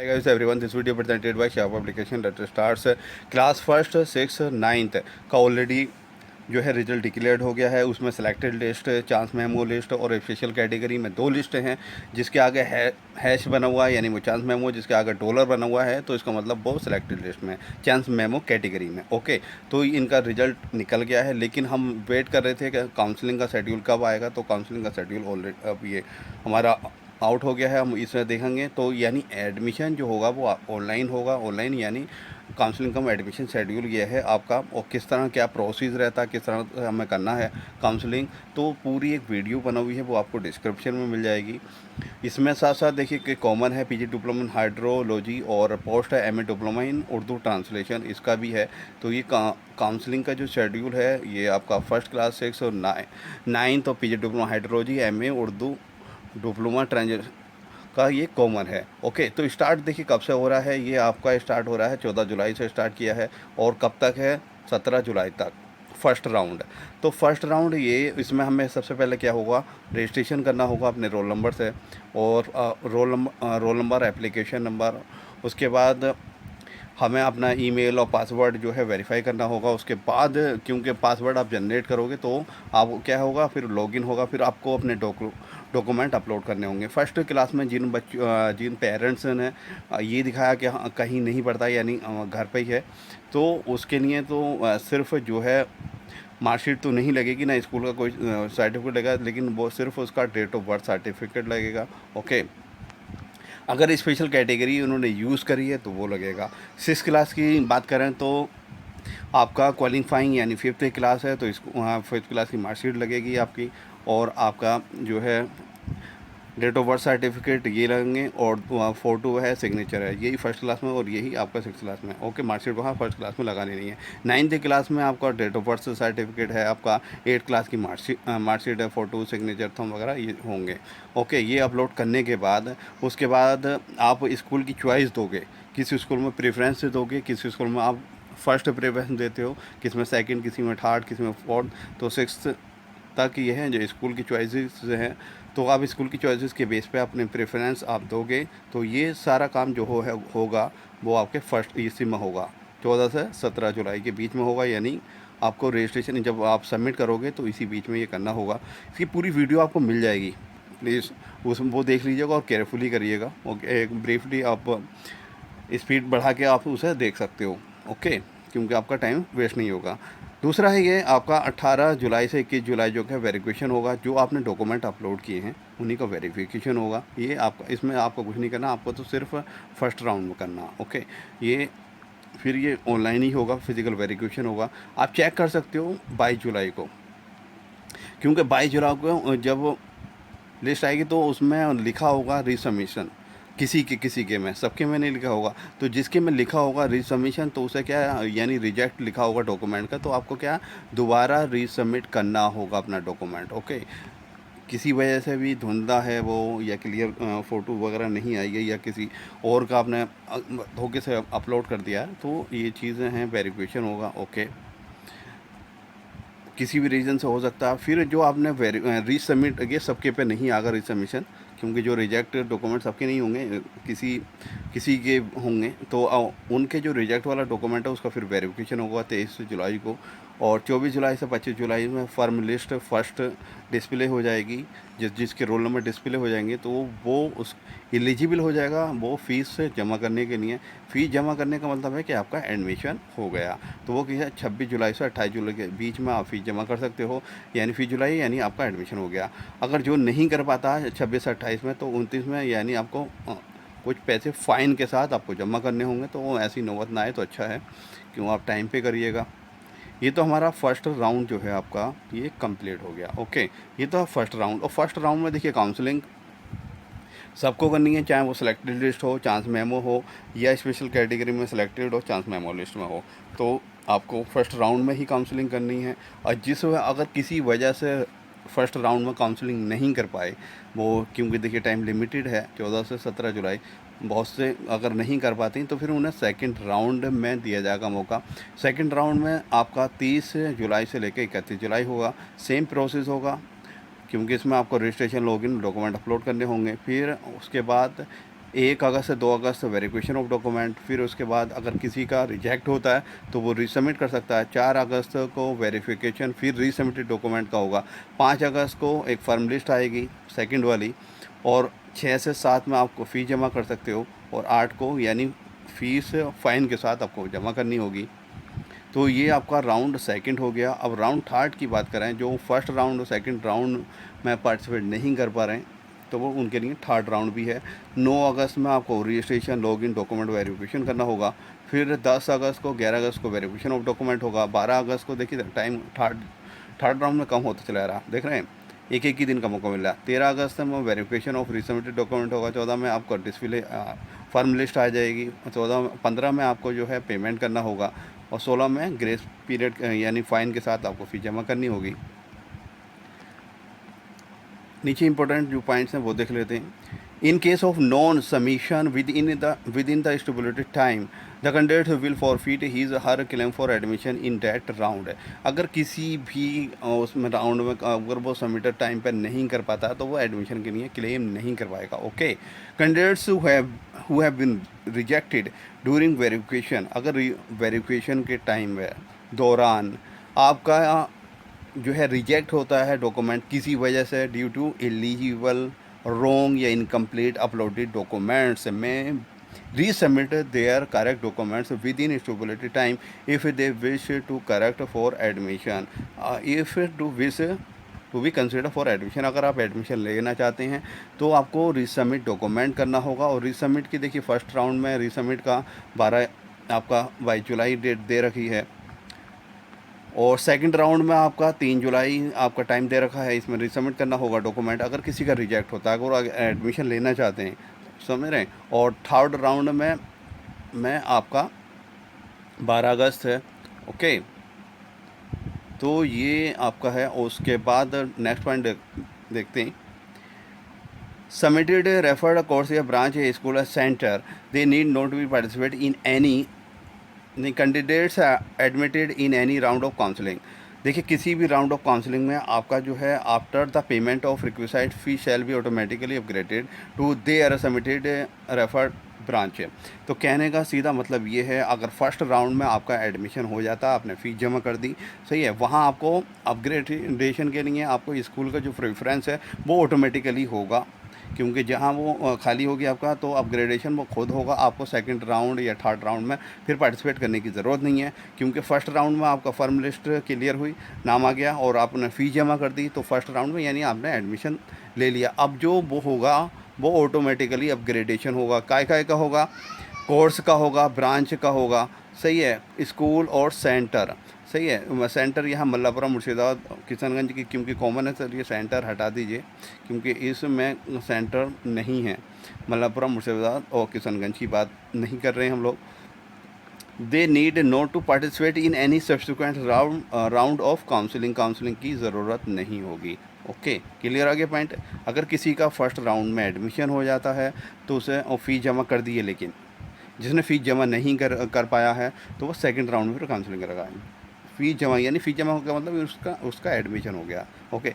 Hi guys everyone, this video presented by Sharp Application that starts class first six ninth का already जो है result declared हो गया है। उसमें selected list, chance memo list और स्पेशल कैटेगरी में दो लिस्ट हैं। जिसके आगे हैश बना हुआ है यानी वो चांस मेमो, जिसके आगे डॉलर बना हुआ है तो इसका मतलब वो सेलेक्टेड लिस्ट में, चांस मेमो कैटेगरी में। ओके, तो इनका रिजल्ट निकल गया है, लेकिन हम वेट कर रहे थे कि काउंसलिंग का शेड्यूल कब आएगा। तो काउंसलिंग का शेड्यूल ऑलरेडी अब ये हमारा आउट हो गया है, हम इसमें देखेंगे। तो यानी एडमिशन जो होगा वो ऑनलाइन होगा। ऑनलाइन यानी काउंसलिंग का एडमिशन शेड्यूल ये है आपका, और किस तरह क्या प्रोसेस रहता है, किस तरह हमें करना है काउंसलिंग, तो पूरी एक वीडियो बना हुई है, वो आपको डिस्क्रिप्शन में मिल जाएगी। इसमें साथ साथ देखिए कि कॉमन है पीजी डिप्लोमा इन हाइड्रोलॉजी और पोस्ट है MA diploma in Urdu translation, इसका भी है। तो ये काउंसलिंग का जो शेड्यूल है ये आपका फर्स्ट क्लास सिक्स और नाइन्थ और PG diploma hydrology MA Urdu diploma transaction का ये कॉमन है। ओके, तो स्टार्ट देखिए कब से हो रहा है। ये आपका स्टार्ट हो रहा है 14 जुलाई से स्टार्ट किया है, और कब तक है 17 जुलाई तक फर्स्ट राउंड। तो फर्स्ट राउंड ये, इसमें हमें सबसे पहले क्या होगा, रजिस्ट्रेशन करना होगा अपने रोल नंबर से, और रोल नंबर एप्लीकेशन नंबर। उसके बाद हमें अपना ईमेल और पासवर्ड जो है वेरीफाई करना होगा। उसके बाद क्योंकि पासवर्ड आप जनरेट करोगे तो आप क्या होगा, फिर लॉगिन होगा, फिर आपको अपने डॉक्यूमेंट अपलोड करने होंगे। फर्स्ट क्लास में जिन पेरेंट्स ने ये दिखाया कि हाँ कहीं नहीं पढ़ता यानी घर पे ही है, तो उसके लिए तो सिर्फ जो है मार्कशीट तो नहीं लगेगी ना, स्कूल का कोई सर्टिफिकेट लगेगा, लेकिन वो सिर्फ उसका डेट ऑफ बर्थ सर्टिफिकेट लगेगा। ओके, अगर स्पेशल कैटेगरी उन्होंने यूज़ करी है तो वो लगेगा। सिक्स क्लास की बात करें तो आपका क्वालिफाइंग यानी फिफ्थ क्लास है तो इसको वहाँ फिफ्थ क्लास की मार्कशीट लगेगी आपकी, और आपका जो है डेट ऑफ बर्थ सर्टिफिकेट ये लगेंगे, और फ़ोटो है, सिग्नेचर है, यही फर्स्ट क्लास में और यही आपका सिक्स क्लास में। ओके, मार्कशीट वहाँ फर्स्ट क्लास में लगानी नहीं है। नाइन्थ क्लास में आपका डेट ऑफ बर्थ सर्टिफिकेट है, आपका एट क्लास की मार्कशीट है, फ़ोटो, सिग्नेचर, थंब वगैरह ये होंगे। ओके, ये अपलोड करने के बाद उसके बाद आप स्कूल की चॉइस दोगे, किसी स्कूल में प्रेफरेंस दोगे, किसी स्कूल में आप फर्स्ट प्रेफरेंस देते हो, किसी में सेकंड, किसी में थर्ड, किसी में फोर्थ, तो सिक्स तक ये हैं जो स्कूल की चॉइसेस हैं। तो आप स्कूल की चॉइसेस के बेस पे अपने प्रेफरेंस आप दोगे, तो ये सारा काम जो होगा वो आपके फर्स्ट इसी में होगा, 14 से 17 जुलाई के बीच में होगा। यानी आपको रजिस्ट्रेशन जब आप सबमिट करोगे तो इसी बीच में ये करना होगा। इसकी पूरी वीडियो आपको मिल जाएगी, प्लीज़ उसमें वो देख लीजिएगा और केयरफुली करिएगा। ओके, एक ब्रीफली आप स्पीड बढ़ा के आप उसे देख सकते हो। ओके, क्योंकि आपका टाइम वेस्ट नहीं होगा। दूसरा है ये आपका 18 जुलाई से 21 जुलाई जो है वेरिफिकेशन होगा। जो आपने डॉक्यूमेंट अपलोड किए हैं उन्हीं का वेरिफिकेशन होगा। ये आपका, इसमें आपको कुछ नहीं करना, आपको तो सिर्फ फर्स्ट राउंड में करना। ओके, ये फिर ये ऑनलाइन ही होगा, फिजिकल वेरिफिकेशन होगा। आप चेक कर सकते हो 22 जुलाई को, क्योंकि 22 जुलाई को जब लिस्ट आएगी तो उसमें लिखा होगा रिसबमिशन, किसी के में, सबके में नहीं लिखा होगा। तो जिसके में लिखा होगा रिसबमिशन तो उसे क्या है, यानी रिजेक्ट लिखा होगा डॉक्यूमेंट का, तो आपको क्या दोबारा रीसबमिट करना होगा अपना डॉक्यूमेंट। ओके, किसी वजह से भी धुंधला है वो, या क्लियर फ़ोटो वगैरह नहीं आई है, या किसी और का आपने धोखे से अपलोड कर दिया है, तो ये चीज़ें हैं, वेरिफिकेशन होगा। ओके, किसी भी रीज़न से हो सकता है। फिर जो आपने रीसबमिट, ये सबके पे नहीं आएगा रीसबमिशन, क्योंकि जो रिजेक्ट डॉक्यूमेंट सबके नहीं होंगे, किसी किसी के होंगे। तो उनके जो रिजेक्ट वाला डॉक्यूमेंट है उसका फिर वेरिफिकेशन होगा 23 जुलाई को, और 24 जुलाई से 25 जुलाई में फर्म लिस्ट फर्स्ट डिस्प्ले हो जाएगी। जिसके रोल नंबर डिस्प्ले हो जाएंगे तो वो उस एलिजिबल हो जाएगा वो फ़ीस जमा करने के लिए। फ़ीस जमा करने का मतलब है कि आपका एडमिशन हो गया। तो वो क्या है, 26 जुलाई से 28 जुलाई के बीच में आप फ़ीस जमा कर सकते हो, यानी 20 जुलाई यानी आपका एडमिशन हो गया। अगर जो नहीं कर पाता है 26 से 28 में, तो 29 में यानी आपको कुछ पैसे फ़ाइन के साथ आपको जमा करने होंगे। तो वो ऐसी नौबत ना आए तो अच्छा है, क्यों आप टाइम पे करिएगा। ये तो हमारा फर्स्ट राउंड जो है आपका ये कंप्लीट हो गया। ओके, ये तो फर्स्ट राउंड। और फर्स्ट राउंड में देखिए काउंसलिंग सबको करनी है, चाहे वो सिलेक्टेड लिस्ट हो, चांस मेमो हो, या स्पेशल कैटेगरी में सिलेक्टेड हो, चांस मेमो लिस्ट में हो, तो आपको फर्स्ट राउंड में ही काउंसलिंग करनी है। और अगर किसी वजह से फर्स्ट राउंड में काउंसलिंग नहीं कर पाए वो, क्योंकि देखिए टाइम लिमिटेड है 14 से 17 जुलाई, बहुत से अगर नहीं कर पाती तो फिर उन्हें सेकंड राउंड में दिया जाएगा मौका। सेकंड राउंड में आपका 30 जुलाई से लेकर 31 जुलाई होगा। सेम प्रोसेस होगा, क्योंकि इसमें आपको रजिस्ट्रेशन, लॉगिन, डॉक्यूमेंट अपलोड करने होंगे। फिर उसके बाद 1 अगस्त से 2 अगस्त वेरिफिकेशन ऑफ डॉक्यूमेंट, फिर उसके बाद अगर किसी का रिजेक्ट होता है तो वो रीसबमिट कर सकता है। 4 अगस्त को वेरिफिकेशन फिर रीसबमिटेड डॉक्यूमेंट का होगा। 5 अगस्त को एक फर्म लिस्ट आएगी सेकंड वाली, और 6 से 7 में आपको फ़ीस जमा कर सकते हो, और 8 को यानी फ़ीस फ़ाइन के साथ आपको जमा करनी होगी। तो ये आपका राउंड सेकंड हो गया। अब राउंड थर्ड की बात करें, जो फर्स्ट राउंड और सेकंड राउंड में पार्टिसिपेट नहीं कर पा रहे हैं तो वो उनके लिए थर्ड राउंड भी है। 9 अगस्त में आपको रजिस्ट्रेशन, लॉगिन, डॉक्यूमेंट वेरिफिकेशन करना होगा। फिर 10 अगस्त को, 11 अगस्त को वेरिफिकेशन ऑफ डॉक्यूमेंट होगा। 12 अगस्त को देखिए टाइम थर्ड थर्ड राउंड में कम होता चला रहा, देख रहे हैं, एक एक ही दिन का मौका मिल रहा है। 13 अगस्त में वेरिफिकेशन ऑफ रिसबमिटेड डॉक्यूमेंट होगा। 14 में आपको डिस्प्ले फर्म लिस्ट आ जाएगी। 15 में आपको जो है पेमेंट करना होगा, और 16 में ग्रेस पीरियड यानी फ़ाइन के साथ आपको फ़ीस जमा करनी होगी। नीचे इंपॉर्टेंट जो पॉइंट्स हैं वो देख लेते हैं। In case of non submission within the stipulated time, the candidate will forfeit his her claim for admission in that round. अगर किसी भी उसमें राउंड में अगर वो सबमिटेड टाइम पर नहीं कर पाता तो वो एडमिशन के लिए क्लेम नहीं कर पाएगा। Okay, candidates who have been rejected during verification, अगर वेरिफिकेशन के टाइम में दौरान आपका जो है रिजेक्ट होता है डॉक्यूमेंट किसी वजह से, ड्यू टू इलीजिबल, रॉन्ग या incomplete uploaded documents, may resubmit their correct documents within stipulated time if they wish to correct for admission, if to wish to be consider for admission. अगर आप admission लेना चाहते हैं तो आपको resubmit document करना होगा। और रीसबमिट की देखिए फर्स्ट राउंड में रीसबमिट का 12 आपका 22 जुलाई डेट दे रखी है, और सेकंड राउंड में आपका 3 जुलाई आपका टाइम दे रखा है। इसमें रिसबमिट करना होगा डॉक्यूमेंट अगर किसी का रिजेक्ट होता है, अगर वो एडमिशन लेना चाहते हैं, समझ रहे हैं। और थर्ड राउंड में आपका 12 अगस्त है। ओके, तो ये आपका है। और उसके बाद नेक्स्ट पॉइंट देखते हैं। सबमिटेड रेफर्ड कोर्स या ब्रांच या school centre, they need not be participate in any candidates admitted in any round of counselling. देखिए किसी भी राउंड ऑफ काउंसलिंग में आपका जो है after the payment of requisite fee shall be automatically upgraded to their submitted referred branch. तो कहने का सीधा मतलब ये है, अगर फर्स्ट राउंड में आपका एडमिशन हो जाता, आपने फ़ीस जमा कर दी, सही है, वहाँ आपको अपग्रेडेशन के लिए आपको स्कूल का जो प्रेफरेंस है वो ऑटोमेटिकली होगा, क्योंकि जहाँ वो खाली होगी आपका तो अपग्रेडेशन वो खुद होगा। आपको सेकंड राउंड या थर्ड राउंड में फिर पार्टिसिपेट करने की ज़रूरत नहीं है, क्योंकि फ़र्स्ट राउंड में आपका फर्म लिस्ट क्लियर हुई, नाम आ गया और आपने फ़ीस जमा कर दी, तो फर्स्ट राउंड में यानी आपने एडमिशन ले लिया। अब जो वो होगा वो ऑटोमेटिकली अपग्रेडेशन होगा। काय का होगा, कोर्स का होगा, ब्रांच का होगा, सही है, स्कूल और सेंटर, सही है। सेंटर यहाँ मल्लापुरम मुर्शिदाबाद किशनगंज की क्योंकि कॉमन है सर, ये सेंटर हटा दीजिए क्योंकि इसमें सेंटर नहीं है। मल्लापुरम मुर्शिदाबाद और किशनगंज की बात नहीं कर रहे हैं हम लोग। They need not to participate in any subsequent round of counselling की ज़रूरत नहीं होगी। ओके, क्लियर आ गया पॉइंट। अगर किसी का फर्स्ट राउंड में एडमिशन हो जाता है तो उसे फ़ीस जमा कर दी है, लेकिन जिसने फ़ीस जमा नहीं कर पाया है तो वो सेकंड राउंड में फिर काउंसलिंग करेगा। फ़ीस जमा यानी फ़ीस जमा हो गया मतलब उसका एडमिशन हो गया। ओके,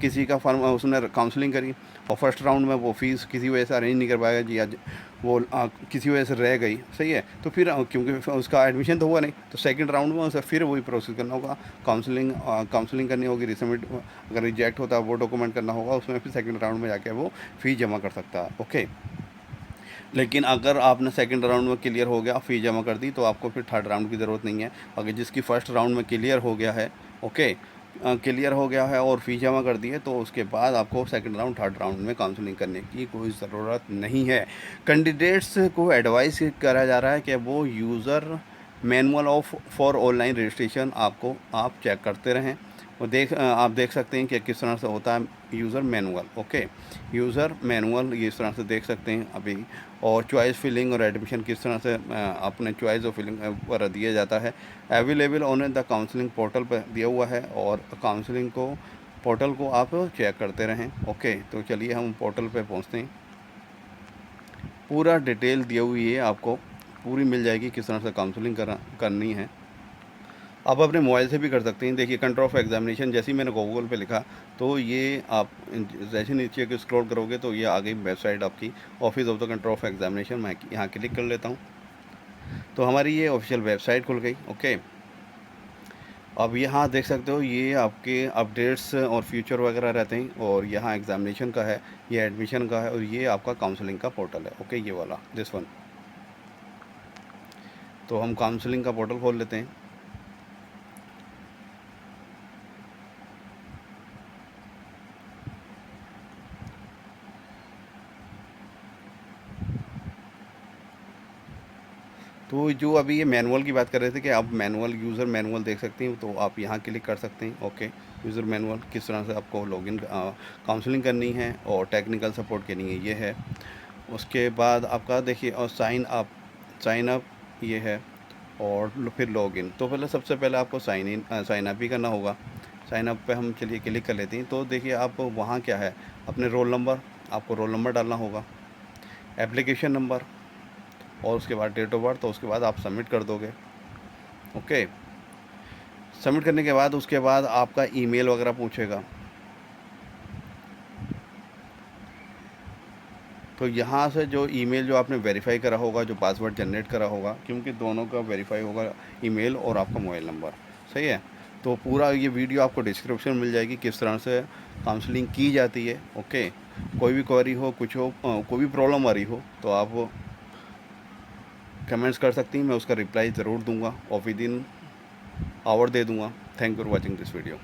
किसी का फर्म उसने काउंसलिंग करी और फर्स्ट राउंड में वो फ़ीस किसी वजह से अरेंज नहीं कर पाएगा जी, आज वो किसी वजह से रह गई, सही है, तो फिर क्योंकि उसका एडमिशन तो हुआ नहीं, तो सेकंड राउंड में उसे फिर वही प्रोसेस करना होगा, काउंसलिंग करनी होगी, रिसबमिट अगर रिजेक्ट होता है वो डॉक्यूमेंट करना होगा, उसमें फिर सेकंड राउंड में जाके वो फ़ीस जमा कर सकता है। ओके, लेकिन अगर आपने सेकंड राउंड में क्लियर हो गया, फ़ीस जमा कर दी, तो आपको फिर थर्ड राउंड की ज़रूरत नहीं है। अगर जिसकी फ़र्स्ट राउंड में क्लियर हो गया है, ओके, क्लियर हो गया है और फ़ीस जमा कर दी है, तो उसके बाद आपको सेकंड राउंड थर्ड राउंड में काउंसलिंग करने की कोई ज़रूरत नहीं है। कैंडिडेट्स को एडवाइस करा जा रहा है कि वो user manual of for online registration आप चेक करते रहें। और आप देख सकते हैं कि किस तरह से होता है user manual. Okay, user manual ये इस तरह से देख सकते हैं अभी। और चॉइस फिलिंग और एडमिशन किस तरह से अपने चॉइस और फिलिंग पर दिया जाता है, available on the counselling portal पर दिया हुआ है, और काउंसलिंग को पोर्टल को आप चेक करते रहें। ओके, तो चलिए हम पोर्टल पे पहुंचते हैं। पूरा डिटेल दी हुई है, आपको पूरी मिल जाएगी किस तरह से काउंसलिंग करनी है। आप अपने मोबाइल से भी कर सकते हैं। देखिए कंट्रोल ऑफ एग्जामिनेशन, जैसे ही मैंने गूगल पे लिखा तो ये आप जैसे नीचे के स्क्रॉल करोगे तो ये आ गई वेबसाइट आपकी, office of the control of examination. मैं यहाँ क्लिक कर लेता हूँ तो हमारी ये ऑफिशियल वेबसाइट खुल गई। ओके, अब यहाँ देख सकते हो ये आपके अपडेट्स और फ्यूचर वगैरह रहते हैं, और यहाँ एग्जामिनेशन का है, ये एडमिशन का है, और ये आपका काउंसलिंग का पोर्टल है। ओके, ये वाला दिस वन। तो हम काउंसलिंग का पोर्टल खोल लेते हैं। तो जो अभी ये मैनुअल की बात कर रहे थे कि आप मैनुअल, यूज़र मैनुअल देख सकते हैं, तो आप यहाँ क्लिक कर सकते हैं। ओके, यूज़र मैनुअल किस तरह से आपको लॉगिन काउंसलिंग करनी है और टेक्निकल सपोर्ट करनी है, ये है। उसके बाद आपका देखिए और साइन अप ये है, और फिर लॉगिन। तो पहले सबसे पहले आपको साइन अप ही करना होगा। साइन अप पे हम चलिए क्लिक कर लेते हैं। तो देखिए आप वहाँ क्या है, अपने रोल नंबर, आपको रोल नंबर डालना होगा, एप्लीकेशन नंबर, और उसके बाद डेट ऑफ बर्थ, तो उसके बाद आप सबमिट कर दोगे। ओके, सबमिट करने के बाद उसके बाद आपका ईमेल वगैरह पूछेगा। तो यहाँ से जो ईमेल जो आपने वेरीफाई करा होगा, जो पासवर्ड जनरेट करा होगा, क्योंकि दोनों का वेरीफाई होगा, ईमेल और आपका मोबाइल नंबर। सही है। तो पूरा ये वीडियो आपको डिस्क्रिप्शन में मिल जाएगी किस तरह से काउंसलिंग की जाती है। ओके, कोई भी क्वेरी हो, कुछ हो, कोई भी प्रॉब्लम आ रही हो तो आप कमेंट्स कर सकती हैं, मैं उसका रिप्लाई ज़रूर दूंगा और विद इन आवर दे दूंगा। Thank you for watching this video.